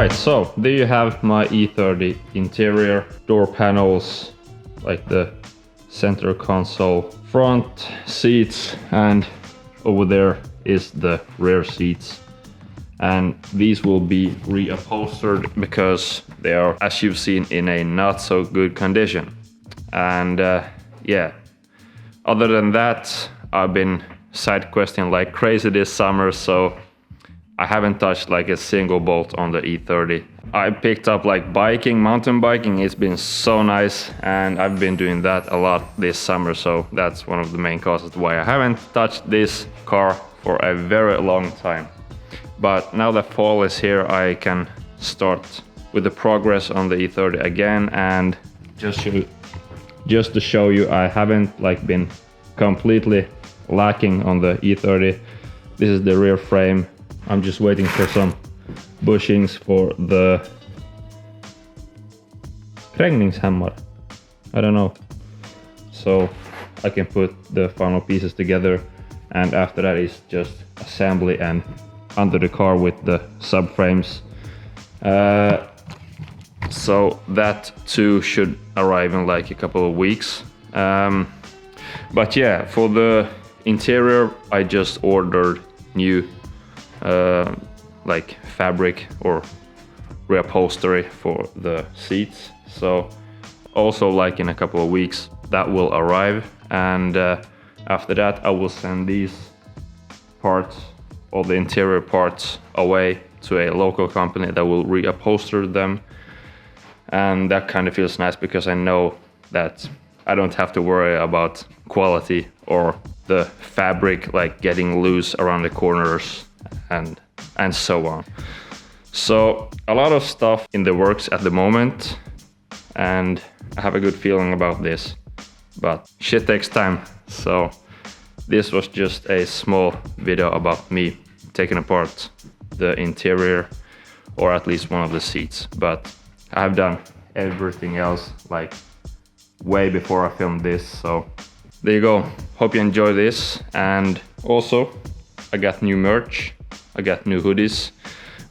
Alright, so there you have my E30 interior, door panels, like the center console, front seats, and over there is the rear seats. And these will be reupholstered because they are, as you've seen, in a not so good condition. And yeah, other than that, I've been side questing like crazy this summer, so I haven't touched like a single bolt on the E30. I picked up like biking, mountain biking. It's been so nice, and I've been doing that a lot this summer, so that's one of the main causes why I haven't touched this car for a very long time. But now that fall is here, I can start with the progress on the E30 again, and just to show you, I haven't like been completely lacking on the E30. This is the rear frame. I'm just waiting for some bushings for the krängningshammar. I don't know. So I can put the final pieces together, and after that is just assembly and under the car with the subframes. So that too should arrive in like a couple of weeks. But yeah, for the interior, I just ordered new like fabric or reupholstery for the seats. So also like in a couple of weeks that will arrive, and after that I will send these parts, all the interior parts, away to a local company that will reupholster them. And that kind of feels nice because I know that I don't have to worry about quality or the fabric like getting loose around the corners and so on. So a lot of stuff in the works at the moment, and I have a good feeling about this, but shit takes time. So this was just a small video about me taking apart the interior, or at least one of the seats, but I have done everything else like way before I filmed this. So there you go. Hope you enjoy this. And also I got new merch. I got new hoodies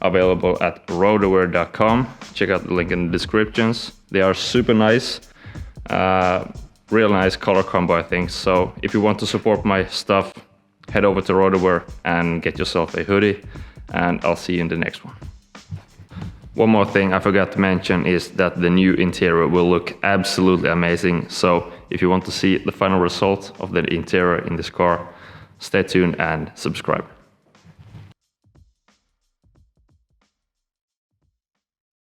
available at roadaware.com. Check out the link in the descriptions. They are super nice. Real nice color combo, I think. So if you want to support my stuff, head over to Roadaware and get yourself a hoodie, and I'll see you in the next one. One more thing I forgot to mention is that the new interior will look absolutely amazing. So if you want to see the final result of the interior in this car, stay tuned and subscribe.